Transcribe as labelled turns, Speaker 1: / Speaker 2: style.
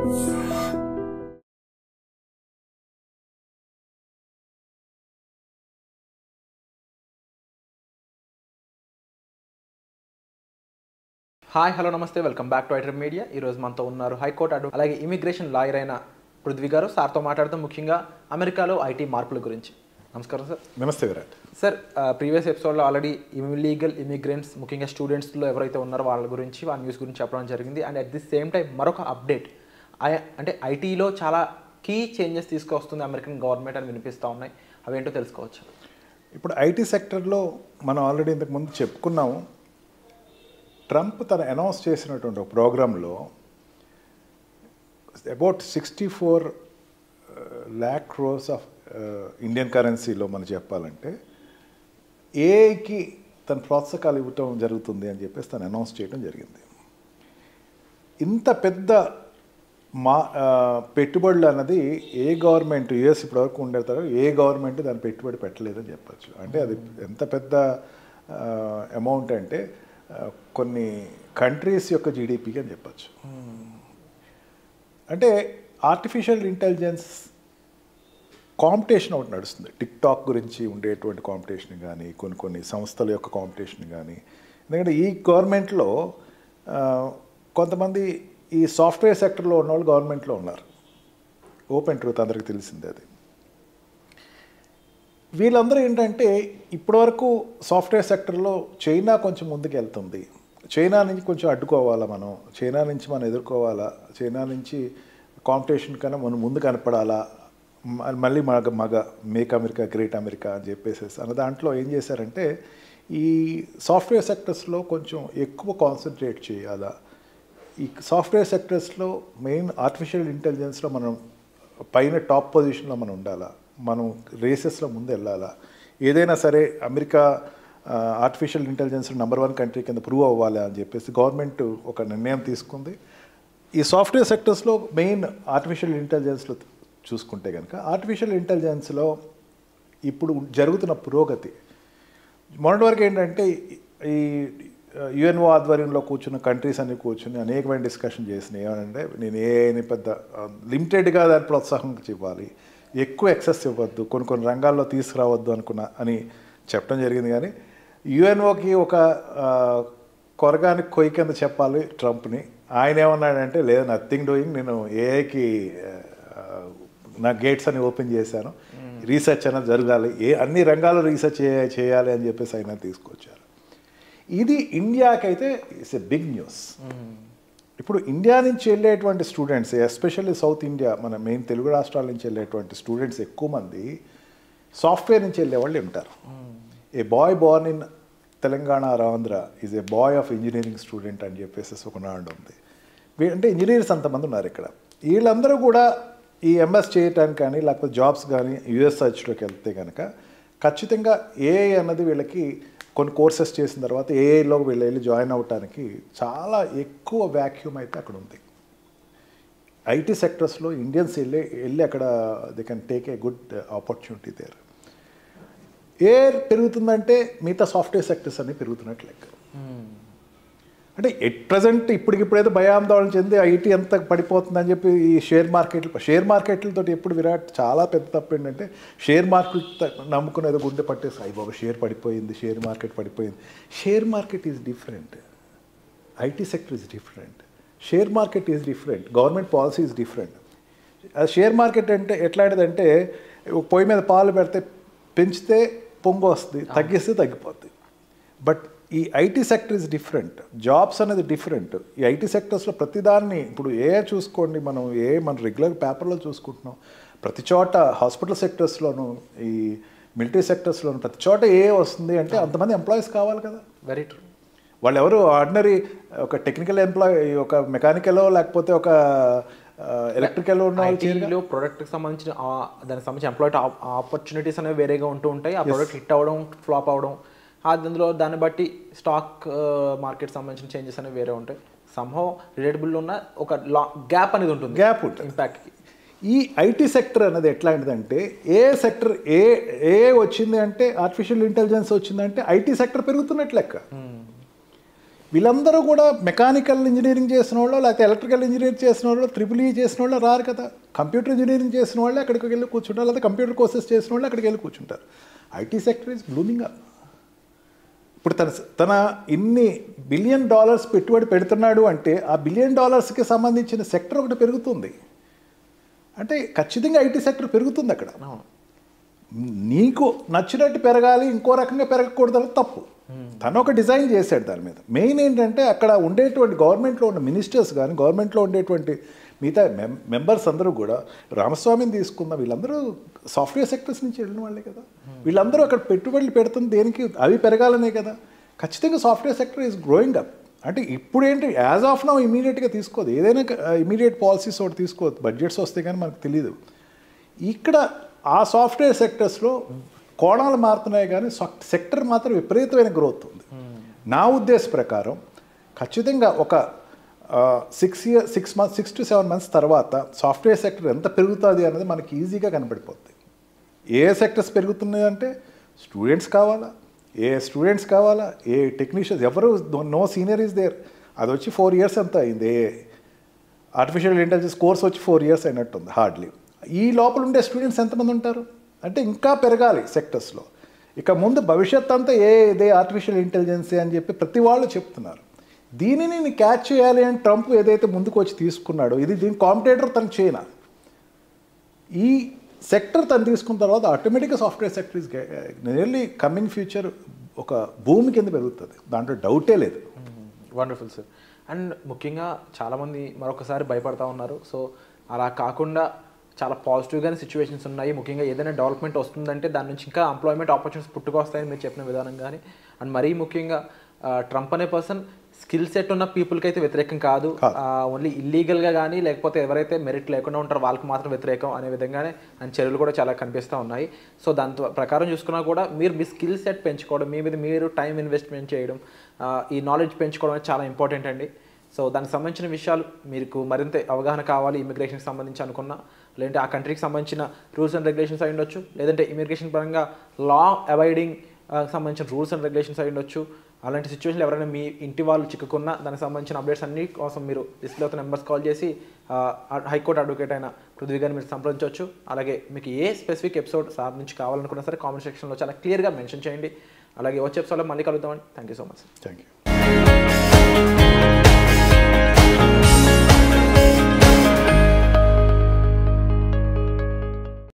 Speaker 1: Hi hello నమస్తే welcome back to iter media. ఈరోజు మనతో ఉన్నారు హైకోర్టు అలాగే ఇమిగ్రేషన్ లాయర్ అయిన పృథ్వీ గారు. సార్తో మాట్లాడుతూ ముఖ్యంగా అమెరికాలో ఐటీ మార్పుల గురించి. నమస్కారం సార్.
Speaker 2: నమస్తే విరాట్.
Speaker 1: సార్, ప్రీవియస్ ఎపిసోడ్లో ఆల్రెడీ ఇల్లీగల్ ఇమిగ్రెంట్స్ ముఖ్యంగా స్టూడెంట్స్లో ఎవరైతే ఉన్నారో వాళ్ళ గురించి వాళ్ళ న్యూస్ గురించి చెప్పడం జరిగింది. And at the same time మరొక అప్డేట్, అంటే ఐటీలో చాలా కీ చేంజెస్ తీసుకొస్తుంది అమెరికన్ గవర్నమెంట్ అని వినిపిస్తూ ఉన్నాయి. అవేంటో తెలుసుకోవచ్చు.
Speaker 2: ఇప్పుడు ఐటీ సెక్టర్లో మనం ఆల్రెడీ ఇంతకుముందు చెప్పుకున్నాము. ట్రంప్ తను అనౌన్స్ చేసినటువంటి ఒక ప్రోగ్రాంలో about 64 lakh crores of Indian కరెన్సీలో మనం చెప్పాలంటే ఏఐకి తన ప్రోత్సాహకాలు ఇవ్వటం జరుగుతుంది అని చెప్పేసి తను అనౌన్స్ చేయడం జరిగింది. ఇంత పెద్ద పెట్టుబడులు అన్నది ఏ గవర్నమెంట్ యుఎస్ ఇప్పటివరకు ఉండేతారో ఏ గవర్నమెంట్ దాని పెట్టుబడి పెట్టలేదని చెప్పచ్చు. అంటే అది ఎంత పెద్ద అమౌంట్ అంటే కొన్ని కంట్రీస్ యొక్క జీడిపికి అని చెప్పచ్చు. అంటే ఆర్టిఫిషియల్ ఇంటెలిజెన్స్ కాంపిటీషన్ ఒకటి నడుస్తుంది. టిక్టాక్ గురించి ఉండేటువంటి కాంపిటీషన్ కానీ కొన్ని సంస్థల యొక్క కాంపిటీషన్ కానీ. ఎందుకంటే ఈ గవర్నమెంట్లో కొంతమంది ఈ సాఫ్ట్వేర్ సెక్టర్లో ఉన్నవాళ్ళు గవర్నమెంట్లో ఉన్నారు. ఓపెన్ ట్రూత్ అందరికీ తెలిసిందే అది. వీళ్ళందరూ ఏంటంటే ఇప్పటివరకు సాఫ్ట్వేర్ సెక్టర్లో చైనా కొంచెం ముందుకు వెళ్తుంది. చైనా నుంచి కొంచెం అడ్డుకోవాలా, చైనా నుంచి మనం ఎదుర్కోవాలా, చైనా నుంచి కాంపిటీషన్ కన్నా మనం ముందు కనపడాలా, మళ్ళీ మేక్ అమెరికా గ్రేట్ అమెరికా అని చెప్పేసి అన్న దాంట్లో ఏం చేశారంటే ఈ సాఫ్ట్వేర్ సెక్టర్స్లో కొంచెం ఎక్కువ కాన్సన్ట్రేట్ చేయాలా. ఈ సాఫ్ట్వేర్ సెక్టర్స్లో మెయిన్ ఆర్టిఫిషియల్ ఇంటెలిజెన్స్లో మనం పైన టాప్ పొజిషన్లో మనం ఉండాలా, మనం రేసెస్లో ముందు వెళ్ళాలా. ఏదైనా సరే America artificial intelligence number 1 country కింద ప్రూవ్ అవ్వాలి అని చెప్పేసి గవర్నమెంట్ ఒక నిర్ణయం తీసుకుంది. ఈ సాఫ్ట్వేర్ సెక్టర్స్లో మెయిన్ ఆర్టిఫిషియల్ ఇంటెలిజెన్స్లో చూసుకుంటే కనుక ఆర్టిఫిషియల్ ఇంటెలిజెన్స్లో ఇప్పుడు జరుగుతున్న పురోగతి మొన్నటి వరకు ఏంటంటే ఈ యుఎన్ఓ ఆధ్వర్యంలో కూర్చున్న కంట్రీస్ అన్ని కూర్చుని అనేకమైన డిస్కషన్ చేసినాయి. ఏమంటే నేను ఏని పెద్ద లిమిటెడ్గా దాన్ని ప్రోత్సాహం ఇవ్వాలి, ఎక్కువ ఎక్సెస్ ఇవ్వద్దు, కొన్ని రంగాల్లో తీసుకురావద్దు అని చెప్పడం జరిగింది. కానీ యుఎన్ఓకి ఒక కొరగానికి కొయ్యి కింద చెప్పాలి ట్రంప్ని. ఆయన ఏమన్నాడంటే లేదు, నథింగ్ డూయింగ్, నేను ఏఐకి నా గేట్స్ అని ఓపెన్ చేశాను, రీసెర్చ్ అనేది జరగాలి, అన్ని రంగాల్లో రీసెర్చ్ చేయాలి అని చెప్పేసి ఆయన తీసుకొచ్చారు. ఇది ఇండియాకైతే ఇట్స్ ఎ బిగ్ న్యూస్. ఇప్పుడు ఇండియా నుంచి వెళ్ళేటువంటి స్టూడెంట్స్, ఎస్పెషల్లీ సౌత్ ఇండియా, మన మెయిన్ తెలుగు రాష్ట్రాల నుంచి వెళ్ళేటువంటి స్టూడెంట్స్ ఎక్కువ మంది సాఫ్ట్వేర్ నుంచి వెళ్ళే వాళ్ళు ఉంటారు. A boy born in Telangana or Andhra is a boy of engineering student అని చెప్పేసి ఒక నాడు ఉంది. అంటే ఇంజనీర్స్ అంతమంది ఉన్నారు ఇక్కడ. వీళ్ళందరూ కూడా ఈ ఎంఎస్ చేయటానికి కానీ లేకపోతే జాబ్స్ కానీ యుఎస్ సర్చ్లోకి వెళ్తే కనుక ఖచ్చితంగా ఏఐ అన్నది వీళ్ళకి కొన్ని కోర్సెస్ చేసిన తర్వాత ఏఐలో వీళ్ళు వెళ్ళి జాయిన్ అవ్వటానికి చాలా ఎక్కువ వ్యాక్యూమ్ అయితే అక్కడ ఉంది. ఐటీ సెక్టర్స్లో ఇండియన్స్ వెళ్ళి అక్కడ they can take a good opportunity there. పెరుగుతుందంటే మిగతా సాఫ్ట్వేర్ సెక్టర్స్ అన్నీ పెరుగుతున్నట్టు లెక్క. అంటే ఎట్ ప్రజెంట్ ఇప్పటికిప్పుడైతే భయాందోళన చెంది ఐటీ ఎంత పడిపోతుందని చెప్పి ఈ షేర్ మార్కెట్లతో ఎప్పుడు విరాట్ చాలా పెద్ద తప్పు ఏంటంటే షేర్ మార్కెట్ నమ్ముకుని ఏదో గుండె పట్టేసి అయ్యి బాబా షేర్ పడిపోయింది, షేర్ మార్కెట్ పడిపోయింది. Share market is different, IT sector is different, share market is different, government policy is different. Share market అంటే ఎట్లాంటిదంటే పొయ్యి మీద పాలు పెడితే పెంచితే పొంగు వస్తుంది, తగ్గిస్తే తగ్గిపోద్ది. బట్ ఈ IT sector is different, jobs అనేది డిఫరెంట్. ఈ ఐటీ సెక్టర్స్లో ప్రతిదాన్ని ఇప్పుడు చూసుకోండి, మన రెగ్యులర్ పేపర్లో చూసుకుంటున్నాం. ప్రతి చోట హాస్పిటల్ సెక్టర్స్లోను ఈ మిలిటరీ సెక్టర్స్లోను ప్రతి చోట వస్తుంది అంటే అంతమంది ఎంప్లాయీస్ కావాలి కదా.
Speaker 1: Very true.
Speaker 2: వాళ్ళు ఎవరు ఆర్డినరీ ఒక టెక్నికల్ ఎంప్లాయీ, ఒక మెకానికలో లేకపోతే ఒక ఎలక్ట్రికల్ ఉన్న
Speaker 1: ఐటీలో ప్రోడక్ట్కి సంబంధించిన దానికి సంబంధించిన ఎంప్లాయీ ఆపర్చునిటీస్ అనేవి వేరేగా ఉంటూ ఉంటాయి. ఆ ప్రోడక్ట్ హిట్ అవ్వడం, ఫ్లాప్ అవ్వడం, అందులో దాన్ని బట్టి స్టాక్ మార్కెట్ సంబంధించిన చేంజెస్ అనేవి వేరే ఉంటాయి. సంహౌ రిలేటబుల్ ఉన్న ఒక గ్యాప్ అనేది ఉంటుంది,
Speaker 2: గ్యాప్ ఉంటుంది
Speaker 1: ఇంపాక్ట్కి.
Speaker 2: ఈ ఐటీ సెక్టర్ అనేది ఎట్లాంటిదంటే సెక్టర్ వచ్చింది అంటే ఆర్టిఫిషియల్ ఇంటెలిజెన్స్ వచ్చిందంటే ఐటీ సెక్టర్ పెరుగుతున్నట్లు లెక్క. వీళ్ళందరూ కూడా మెకానికల్ ఇంజనీరింగ్ చేసిన వాళ్ళు, లేకపోతే ఎలక్ట్రికల్ ఇంజనీరింగ్ చేసిన వాళ్ళు, ట్రిపుల్ చేసిన వాళ్ళు రారు కదా. కంప్యూటర్ ఇంజనీరింగ్ చేసిన వాళ్ళే అక్కడికి వెళ్ళి కూర్చుంటారు, లేకపోతే కంప్యూటర్ కోర్సెస్ చేసిన వాళ్ళు అక్కడికి వెళ్ళి కూర్చుంటారు. IT sector is blooming up. ఇప్పుడు తన ఇన్ని $1 బిలియన్ పెట్టుబడి పెడుతున్నాడు అంటే ఆ $1 బిలియన్ సంబంధించిన సెక్టర్ ఒకటి పెరుగుతుంది అంటే ఖచ్చితంగా ఐటీ సెక్టర్ పెరుగుతుంది అక్కడ. నీకు నచ్చినట్టు పెరగాలి, ఇంకో రకంగా పెరగకూడదు అనేది తప్పు. తను ఒక డిజైన్ చేశాడు దాని మీద. మెయిన్ ఏంటంటే అక్కడ ఉండేటువంటి గవర్నమెంట్లో ఉన్న మినిస్టర్స్ కానీ, గవర్నమెంట్లో ఉండేటువంటి మిగతా మెంబర్స్ అందరూ కూడా, రామస్వామిని తీసుకున్న వీళ్ళందరూ సాఫ్ట్వేర్ సెక్టర్స్ నుంచి వెళ్ళిన వాళ్ళే కదా. వీళ్ళందరూ అక్కడ పెట్టుబడులు పెడుతుంది దేనికి? అవి పెరగాలనే కదా. ఖచ్చితంగా software sector is growing up. అంటే ఇప్పుడు ఏంటి, యాజ్ ఆఫ్ నౌ ఇమీడియట్గా తీసుకోదు, ఏదైనా ఇమీడియట్ పాలసీస్ ఒకటి తీసుకోవద్దు, బడ్జెట్స్ వస్తే కానీ మనకు తెలియదు. ఇక్కడ ఆ సాఫ్ట్వేర్ సెక్టర్స్లో కోణాలు మారుతున్నాయి కానీ సెక్టర్ మాత్రం విపరీతమైన గ్రోత్ ఉంది. నా ఉద్దేశ ప్రకారం ఖచ్చితంగా ఒక 6 to 7 months తర్వాత సాఫ్ట్వేర్ సెక్టర్ ఎంత పెరుగుతుంది అనేది మనకి ఈజీగా కనపడిపోతుంది. ఏ సెక్టర్స్ పెరుగుతున్నాయి అంటే స్టూడెంట్స్ కావాలా, ఏ టెక్నీషియన్స్, ఎవరు నో సీనియర్ ఈజ్ దేర్. అది వచ్చి 4 years అంతా అయింది. ఆర్టిఫిషియల్ ఇంటెలిజెన్స్ కోర్స్ వచ్చి 4 years అయినట్టుంది హార్డ్లీ. ఈ లోపల ఉండే స్టూడెంట్స్ ఎంతమంది ఉంటారు అంటే ఇంకా పెరగాలి సెక్టర్స్లో. ఇక ముందు భవిష్యత్ అంతా ఇదే ఆర్టిఫిషియల్ ఇంటెలిజెన్స్ అని చెప్పి ప్రతి వాళ్ళు చెప్తున్నారు. దీనిని క్యాచ్ చేయాలి అని ట్రంప్ ఏదైతే ముందుకు వచ్చి తీసుకున్నాడో, దీని కాంపిటేటర్ తను చైనా. ఈ సెక్టర్ తను తీసుకున్న తర్వాత ఆటోమేటిక్గా software sector is nearly coming future ఒక భూమి కింద పెరుగుతుంది, దాంట్లో డౌటే లేదు.
Speaker 1: Wonderful sir. అండ్ ముఖ్యంగా చాలామంది మరొకసారి భయపడతా ఉన్నారు. సో అలా కాకుండా చాలా పాజిటివ్గానే సిచ్యువేషన్స్ ఉన్నాయి. ముఖ్యంగా ఏదైనా డెవలప్మెంట్ వస్తుందంటే దాని నుంచి ఇంకా ఎంప్లాయ్మెంట్ ఆపర్చునిటీస్ పుట్టుకొస్తాయని మీరు చెప్పిన విధానం కానీ, అండ్ మరీ ముఖ్యంగా ట్రంప్ అనే పర్సన్ స్కిల్ సెట్ ఉన్న పీపుల్కి అయితే వ్యతిరేకం కాదు, ఓన్లీ ఇల్లీగల్గా కానీ లేకపోతే ఎవరైతే మెరిట్ లేకుండా ఉంటారో వాళ్ళకి మాత్రం వ్యతిరేకం అనే విధంగానే ఆయన చర్యలు కూడా చాలా కనిపిస్తూ ఉన్నాయి. సో దాని ప్రకారం చూసుకున్నా కూడా మీరు మీ స్కిల్ సెట్ పెంచుకోవడం, మీ మీద మీరు టైం ఇన్వెస్ట్మెంట్ చేయడం, ఈ నాలెడ్జ్ పెంచుకోవడం అనేది చాలా ఇంపార్టెంట్ అండి. సో దానికి సంబంధించిన విషయాలు మీకు మరింత అవగాహన కావాలి ఇమిగ్రేషన్కి సంబంధించి అనుకున్నా, లేదంటే ఆ కంట్రీకి సంబంధించిన రూల్స్ అండ్ రెగ్యులేషన్స్ అయి ఉండొచ్చు, లేదంటే ఇమిగ్రేషన్ పరంగా లా అవాయిడింగ్ సంబంధించిన రూల్స్ అండ్ రెగ్యులేషన్స్ అయి ఉండొచ్చు. అలాంటి సిచ్యువేషన్లో ఎవరైనా మీ ఇంటి వాళ్ళు చిక్కుకున్నా దానికి సంబంధించిన అప్డేట్స్ అన్ని కోసం మీరు డిస్ప్లే అవుతున్న నెంబర్స్ కాల్ చేసి హైకోర్టు అడ్వకేట్ అయిన పృథ్వీ గారిని మీరు సంప్రదించవచ్చు. అలాగే మీకు ఏ స్పెసిఫిక్ ఎపిసోడ్ సార్ నుంచి కావాలనుకున్నా సరే కామెంట్ సెక్షన్లో చాలా క్లియర్గా మెన్షన్ చేయండి. అలాగే వచ్చే ఎపిసోడ్లో మళ్ళీ కలుద్దామండి. Thank you so much.
Speaker 2: Thank you.